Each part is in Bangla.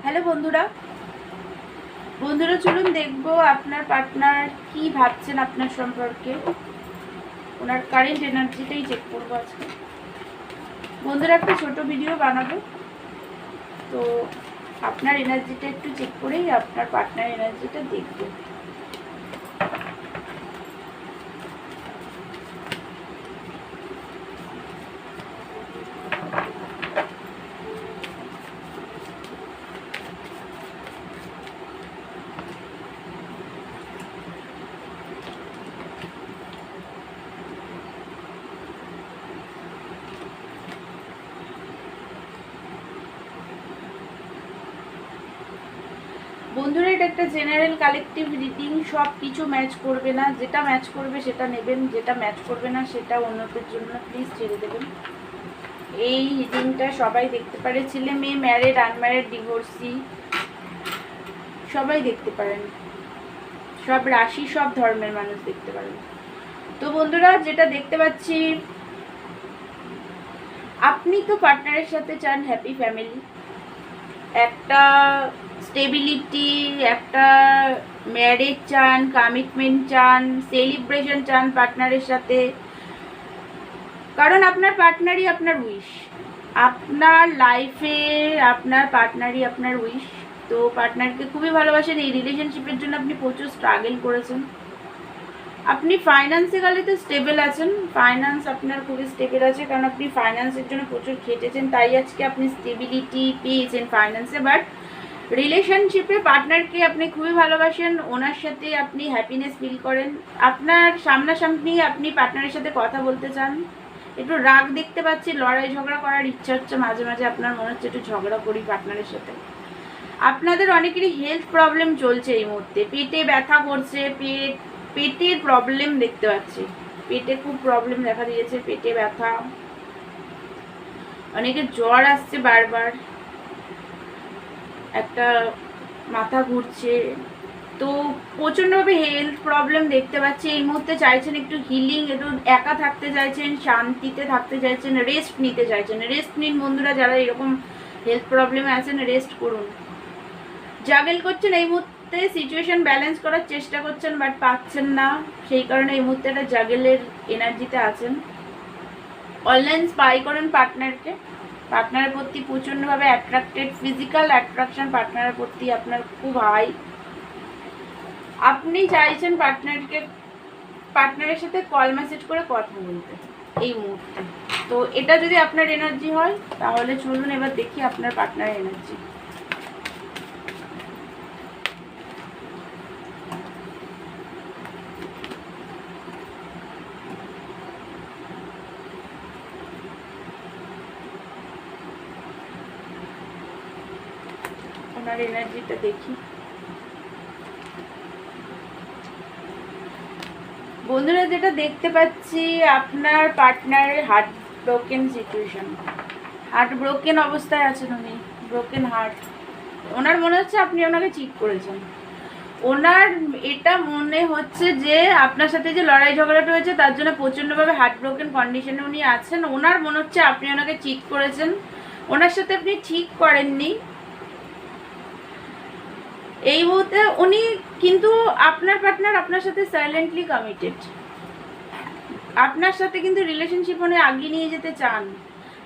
হ্যালো বন্ধুরা, চলুন দেখবো আপনার পার্টনার কি ভাবছেন আপনার সম্পর্কে। ওনার কারেন্ট এনার্জিটাই চেক করবো আজকে। বন্ধুরা, একটা ছোট ভিডিও বানাবো, তো আপনার এনার্জিটা একটু চেক করেই আপনার পার্টনার এনার্জিটা দেখবো। বন্ধুরা, এটা একটা জেনারেল কালেকটিভ রিডিং। সব কিছু ম্যাচ করবে না, যেটা ম্যাচ করবে সেটা নেবেন, যেটা ম্যাচ করবে না সেটা অন্যদের জন্য প্লিজ ছেড়ে দেবেন। এই রিডিংটা সবাই দেখতে পারে, ছেলে মেয়ে, ম্যারিড, আনম্যারিড, ডিভোর্সি, সবাই দেখতে পারেন। সব রাশি, সব ধর্মের মানুষ দেখতে পারেন। তো বন্ধুরা, যেটা দেখতে পাচ্ছি, আপনি তো পার্টনারের সাথে চান হ্যাপি ফ্যামিলি, একটা স্টেবিলিটি, একটা ম্যারেজ চান, কমিটমেন্ট চান, সেলিব্রেশন চান পার্টনারের সাথে। কারণ আপনার পার্টনারই আপনার উইশ, আপনার লাইফে আপনার পার্টনারই আপনার উইশ। তো পার্টনারকে খুবই ভালোবাসেন। এই রিলেশনশিপের জন্য আপনি প্রচুর স্ট্রাগল করেছেন। আপনি ফাইন্যান্সিক্যালিতে স্টেবল আছেন, ফাইন্যান্স আপনার খুবই স্টেবল আছে, কারণ আপনি ফাইন্যান্সের জন্য প্রচুর খেটেছেন, তাই আজকে আপনি স্টেবিলিটি পেয়েছেন ফাইন্যান্সে। বাট রিলেশনশিপে পার্টনারকে আপনি খুবই ভালোবাসেন, ওনার সাথে আপনি হ্যাপিনেস ফিল করেন। আপনার সামনাসামনি আপনি পার্টনারের সাথে কথা বলতে চান। একটু রাগ দেখতে পাচ্ছি, লড়াই ঝগড়া করার ইচ্ছা হচ্ছে, মাঝে মাঝে আপনার মনে হচ্ছে একটু ঝগড়া করি পার্টনারের সাথে। আপনাদের অনেকেরই হেলথ প্রবলেম চলছে এই মুহূর্তে, পেটে ব্যথা করছে, পেটের প্রবলেম দেখতে পাচ্ছি, পেটে খুব প্রবলেম দেখা দিয়েছে, পেটে ব্যথা, অনেকের জ্বর আসছে বারবার, একটা মাথা ঘুরছে। তো প্রচণ্ডভাবে হেলথ প্রবলেম দেখতে পাচ্ছি এই মুহূর্তে। চাইছেন একটু হিলিং, একটু একা থাকতে চাইছেন, শান্তিতে থাকতে চাইছেন, রেস্ট নিতে চাইছেন। রেস্ট নিন বন্ধুরা, যারা এরকম হেলথ প্রবলেমে আছেন, রেস্ট করুন। জাগেল করছেন এই মুহূর্তে, সিচুয়েশন ব্যালেন্স করার চেষ্টা করছেন, বাট পাচ্ছেন না, সেই কারণে এই মুহূর্তে একটা জাগেলের এনার্জিতে আছেন। অনলাইন স্পাই করেন পার্টনারকে, পার্টনারের প্রতি প্রচণ্ডভাবে অ্যাট্রাক্টেড, ফিজিক্যাল অ্যাট্রাকশন পার্টনারের প্রতি আপনার খুব হাই। আপনি চাইছেন পার্টনারের সাথে কল মেসেজ করে কথা বলতে এই মুহূর্তে। তো এটা যদি আপনার এনার্জি হয়, তাহলে চলুন এবার দেখি আপনার পার্টনারের এনার্জি। ওনার এনার্জিটা দেখি। বন্ধুরা, যেটা দেখতে পাচ্ছি, আপনার পার্টনারের heart broken situation, heart broken অবস্থায় আছেন উনি, ব্রোকেন হার্ট। ওনার মনে হচ্ছে আপনি ওনাকে চিট করেছেন। ওনার এটা মনে হচ্ছে যে আপনার সাথে যে লড়াই ঝগড়াটা হয়েছে তার জন্য প্রচণ্ডভাবে হার্ট ব্রোকেন কন্ডিশনে উনি আছেন। ওনার মনে হচ্ছে আপনি ওনাকে চিট করেছেন, ওনার সাথে আপনি ঠিক করেননি এই মুহূর্তে উনি। কিন্তু আপনার পার্টনার আপনার সাথে সাইলেন্টলি কমিটেড, আপনার সাথে কিন্তু রিলেশনশিপ উনি আগিয়ে নিয়ে যেতে চান,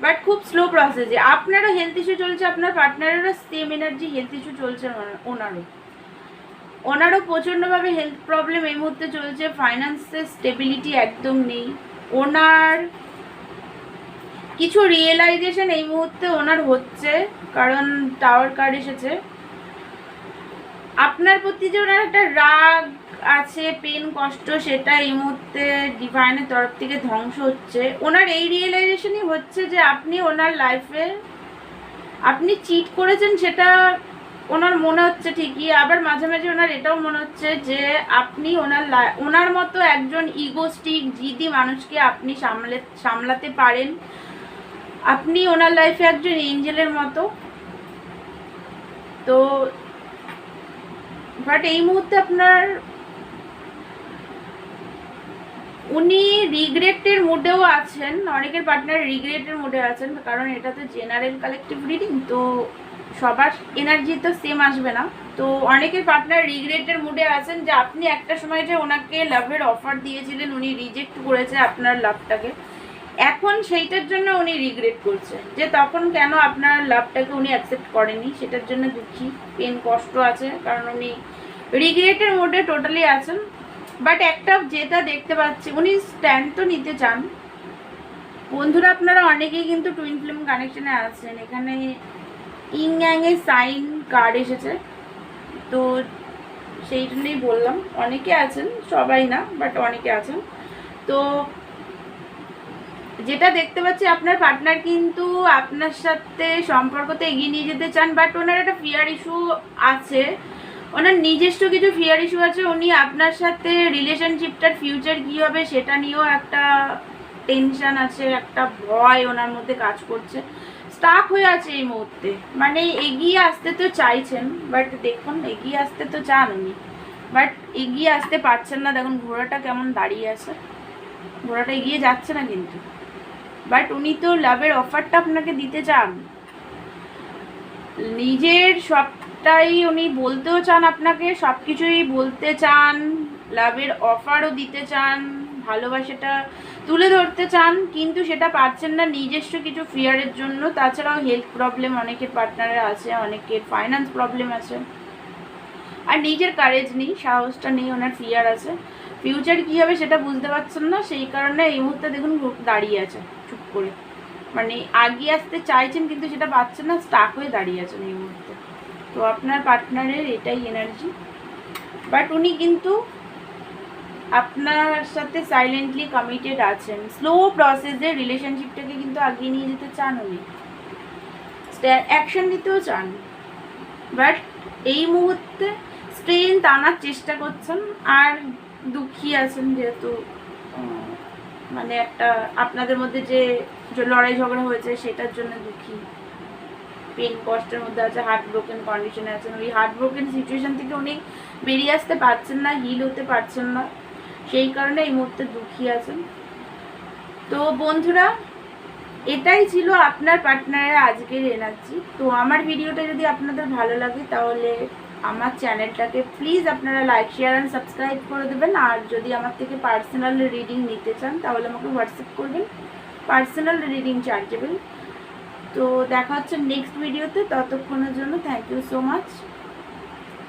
বাট খুব স্লো প্রসেসে। আপনারও হেলথ ইস্যু চলছে, আপনার পার্টনারেরও সেম এনার্জি, হেলথ ইস্যু চলছে ওনারও প্রচণ্ডভাবে হেলথ প্রবলেম এই মুহূর্তে চলছে। ফাইন্যান্সের স্টেবিলিটি একদম নেই ওনার। কিছু রিয়েলাইজেশন এই মুহূর্তে ওনার হচ্ছে, কারণ টাওয়ার কার্ড এসেছে। আপনার প্রতি যে ওনার একটা রাগ আছে, পেন, কষ্ট, সেটা এই মুহূর্তে ডিভাইনের তরফ থেকে ধ্বংস হচ্ছে। ওনার এই রিয়েলাইজেশনই হচ্ছে যে আপনি ওনার লাইফে আপনি চিট করেছেন, সেটা ওনার মনে হচ্ছে ঠিকই। আবার মাঝে মাঝে ওনার এটাও মনে হচ্ছে যে আপনি ওনার মতো একজন ইগোস্টিক, জিদি মানুষকে আপনি সামলাতে পারেন। আপনি ওনার লাইফে একজন এঞ্জেলের মতো। তো বাট এই মুহূর্তে আপনার উনি রিগ্রেটের মুডেও আছেন, অনেকের পার্টনার রিগ্রেটের মুডে আছেন, কারণ এটা তো জেনারেল কালেকটিভ রিডিং। তো সবার এনার্জি তো সেম আসবে না। তো অনেকের পার্টনার রিগ্রেটের মুডে আছেন যে আপনি একটা সময় যে ওনাকে লাভের অফার দিয়েছিলেন, উনি রিজেক্ট করেছে আপনার লাভটাকে, এখন সেইটার জন্য উনি রিগ্রেট করছে যে তখন কেন আপনার লাভটাকে উনি অ্যাকসেপ্ট করেনি, সেটার জন্য দুঃখী, পেন, কষ্ট আছে, কারণ উনি রিগ্রেটের মোডে টোটালি আছেন। বাট একটা যেটা দেখতে পাচ্ছি, উনি স্ট্যান্ড তো নিতে চান। বন্ধুরা আপনারা অনেকেই কিন্তু টুইন ফ্লেম কানেকশনে আছেন, এখানে ইং এর সাইন কার্ড এসেছে, তো সেই জন্যই বললাম অনেকে আছেন, সবাই না বাট অনেকে আছেন। তো যেটা দেখতে পাচ্ছি আপনার পার্টনার কিন্তু আপনার সাথে সম্পর্কতে এগিয়ে নিয়ে যেতে চান, বাট ওনার একটা ফিয়ার ইস্যু আছে, ওনার নিজস্ব কিছু ফিয়ার ইস্যু আছে। উনি আপনার সাথে রিলেশনশিপটার ফিউচার কী হবে সেটা নিয়েও একটা টেনশন আছে, একটা ভয় ওনার মধ্যে কাজ করছে, স্টাক হয়ে আছে এই মুহূর্তে। মানে এগিয়ে আসতে তো চাইছেন, বাট দেখুন এগিয়ে আসতে তো চান উনি, বাট এগিয়ে আসতে পারছেন না। দেখুন ঘোড়াটা কেমন দাঁড়িয়ে আছে, ঘোড়াটা এগিয়ে যাচ্ছে না কিন্তু, বাট উনি তো লাভের অফারটা আপনাকে দিতে চান, নিজের সবটাই উনি বলতেও চান আপনাকে, সব কিছুই বলতে চান, লাভের অফারও দিতে চান, ভালোবাসাটা তুলে ধরতে চান, কিন্তু সেটা পারছেন না নিজস্ব কিছু ফিয়ারের জন্য। তাছাড়াও হেলথ প্রবলেম অনেকের পার্টনারের আছে, অনেকের ফাইন্যান্স প্রবলেম আছে, আর নিজের কারেজ নেই, সাহসটা নেই, ওনার ফিয়ার আছে, ফিউচার কী হবে সেটা বুঝতে পারছেন না, সেই কারণে এই মুহূর্তে দেখুন দাঁড়িয়ে আছে চুপ করে, মানে আগিয়ে আসতে চাইছেন কিন্তু সেটা পাচ্ছেন না, স্টাক হয়ে দাঁড়িয়ে আছেন এই মুহূর্তে। তো আপনার পার্টনারের এটাই এনার্জি, বাট উনি কিন্তু আপনার সাথে সাইলেন্টলি কমিটেড আছেন, স্লো প্রসেসে রিলেশনশিপটাকে কিন্তু আগিয়ে নিয়ে যেতে চান, উনি অ্যাকশন নিতেও চান, বাট এই মুহূর্তে স্ট্রেন্থ আনার চেষ্টা করছেন, আর দুঃখী আছেন যেহেতু মানে একটা আপনাদের মধ্যে যে লড়াই ঝগড়া হয়েছে সেটার জন্য দুঃখী, পেন, কষ্টের মধ্যে আছে, হার্ট ব্রোকেন কন্ডিশনে আছেন। ওই হার্ট ব্রোকেন সিচুয়েশন থেকে উনি বেরিয়ে আসতে পারছেন না, হিল হতে পারছেন না, সেই কারণে এই মুহূর্তে দুঃখী আছেন। তো বন্ধুরা এটাই ছিল আপনার পার্টনারের আজকের এনার্জি। তো আমার ভিডিওটা যদি আপনাদের ভালো লাগে তাহলে আমার চ্যানেলটাকে প্লিজ আপনারা লাইক, শেয়ার অ্যান্ড সাবস্ক্রাইব করে দেবেন। আর যদি আমার থেকে পার্সোনাল রিডিং নিতে চান তাহলে আমাকে হোয়াটসঅ্যাপ করবেন, পার্সোনাল রিডিং চার্জেবল। তো দেখা হচ্ছে নেক্সট ভিডিওতে, ততক্ষণের জন্য থ্যাংক ইউ সো মাচ।